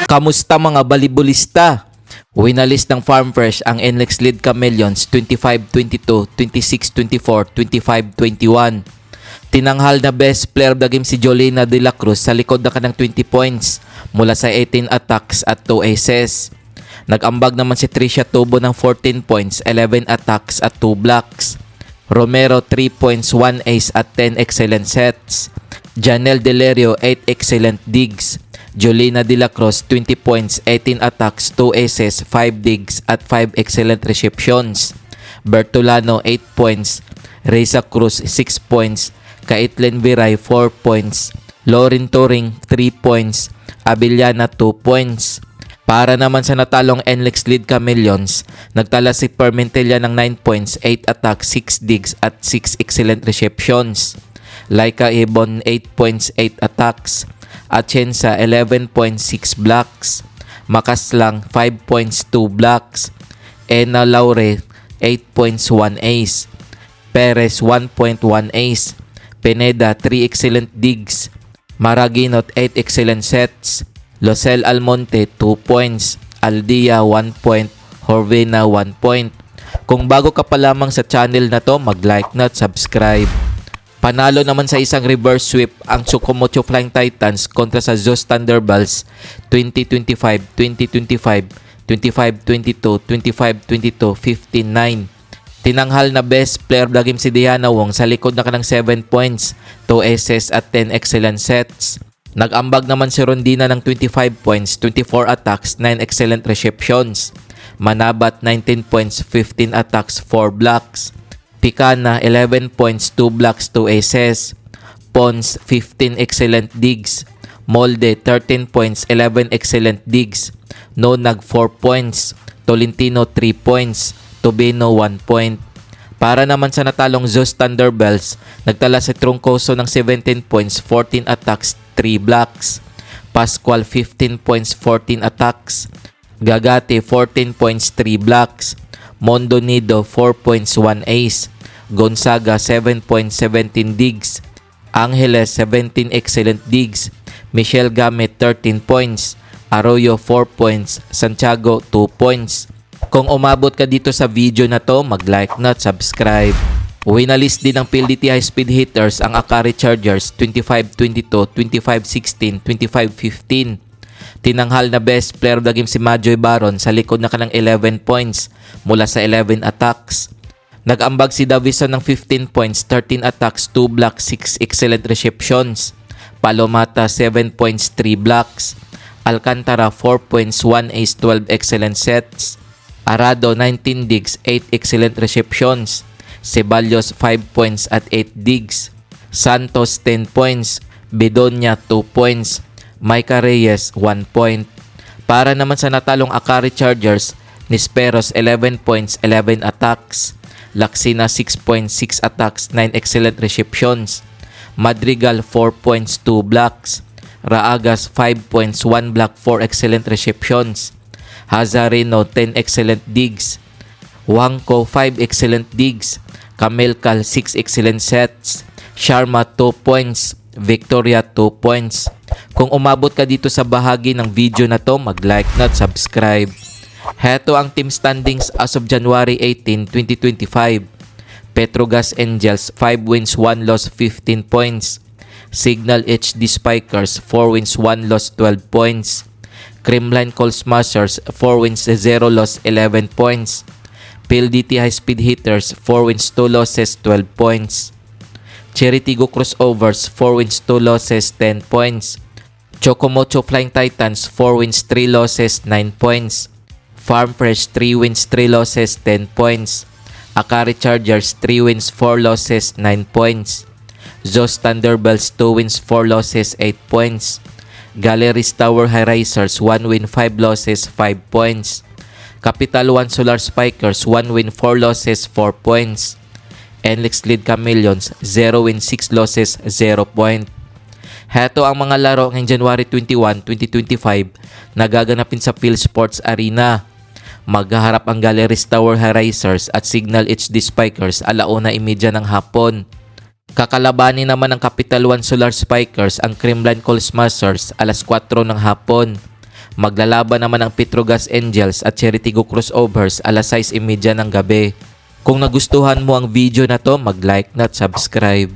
Kamusta mga balibulista? Winalis ng Farm Fresh ang NLEX Lead Chameleons 25-22, 26-24, 25-21. Tinanghal na best player of the game si Jolina De La Cruz sa likod na kanang 20 points mula sa 18 attacks at 2 aces. Nag-ambag naman si Tricia Tubo ng 14 points, 11 attacks at 2 blocks. Romero 3 points, 1 ace at 10 excellent sets. Janelle Delerio 8 excellent digs. Jolina De La Cruz 20 points, 18 attacks, 2 aces, 5 digs at 5 excellent receptions. Bertolano 8 points, Reza Cruz 6 points, Caitlin Viray 4 points, Lauren Turing 3 points, Abiliana 2 points. Para naman sa natalong NLEX Lead Chameleons, nagtala si Permentella ng 9 points, 8 attacks, 6 digs at 6 excellent receptions. Laika Ibon 8 points, 8 attacks. Atienza 11 points, 6 blocks. Makaslang 5 points, 2 blocks. Ena Laure 8 points, 1 ace. Perez 1 point, 1 ace. Pineda 3 excellent digs. Maraginot 8 excellent sets. Losel Almonte 2 points. Aldia 1 point. Horvena 1 point. Kung bago ka pa lamang sa channel na to, mag-like na at subscribe. Panalo naman sa isang reverse sweep ang Tsukumocho Flying Titans kontra sa Zeus Thunderbolts 20-25, 20-25, 25-22, 25-22, 15-9. Tinanghal na best player of the game si Diana Wong sa likod na kanang 7 points, 2 aces at 10 excellent sets. Nag-ambag naman si Rondina ng 25 points, 24 attacks, 9 excellent receptions. Manabat 19 points, 15 attacks, 4 blocks. Picana 11 points, 2 blocks, 2 aces. Pons 15 excellent digs. Molde 13 points, 11 excellent digs. Nonag 4 points. Tolentino 3 points. Tobino 1 point. Para naman sa natalong Zeus Thunderbolts, nagtala si Troncoso ng 17 points, 14 attacks, 3 blocks. Pascual 15 points, 14 attacks. Gagate 14 points, 3 blocks. Mondo Nido 4 points, 1 ace. Gonzaga 7 points, 17 digs. Angeles 17 excellent digs. Michelle Gamet 13 points. Arroyo 4 points. Santiago 2 points. Kung umabot ka dito sa video na to, mag-like na at subscribe. Winalis din ng PLDT High Speed Hitters ang Akari Chargers 25-22, 25-16, 25-15. Tinanghal na best player of the game si Majoy Baron sa likod na kanang 11 points mula sa 11 attacks. Nag-ambag si Davison ng 15 points, 13 attacks, 2 blocks, 6 excellent receptions. Palomata 7 points, 3 blocks. Alcantara 4 points, 1 ace, 12 excellent sets. Arado 19 digs, 8 excellent receptions. Ceballos 5 points at 8 digs. Santos 10 points. Bedonia 2 points. Micah Reyes 1 point. Para naman sa natalong Akari Chargers, Nisperos 11 points, 11 attacks. Laksina 6 points, 6 attacks, 9 excellent receptions. Madrigal 4 points, 2 blocks. Raagas 5 points, 1 block, 4 excellent receptions. Hazarino 10 excellent digs. Wangko 5 excellent digs. Kamelkal 6 excellent sets. Sharma 2 points. Victoria 2 points. Kung umabot ka dito sa bahagi ng video na to, mag-like na at subscribe. Heto ang team standings as of January 18, 2025. Petrogas Angels 5 wins, 1 loss, 15 points. Signal HD Spikers 4 wins, 1 loss, 12 points. Creamline Coal Smashers 4 wins, 0 loss, 11 points. PLDT High Speed Hitters 4 wins, 2 losses, 12 points. Cheritigo Crossovers 4 wins, 2 losses, 10 points. Chocomocho Flying Titans 4 wins, 3 losses, 9 points. Farm Fresh 3 wins, 3 losses, 10 points. Akari Chargers 3 wins, 4 losses, 9 points. Zeus Thunderbolts 2 wins, 4 losses, 8 points. Galleries Tower High Racers 1 win, 5 losses, 5 points. Capital One Solar Spikers 1 win, 4 losses, 4 points. NLEX Lead Chameleons 0 win, 6 losses, 0 point. Heto ang mga laro ngayong January 21, 2025 na gaganapin sa Phil Sports Arena. Maghaharap ang Galleries Tower High Racers at Signal HD Spikers 1:30 ng hapon. Kakalabanin naman ng Capital One Solar Spikers ang Creamline Coal Smashers 4:00 ng hapon. Maglalaban naman ang Petrogas Angels at Cheritigo Crossovers alas 6:30 ng gabi. Kung nagustuhan mo ang video na to, mag-like na at subscribe.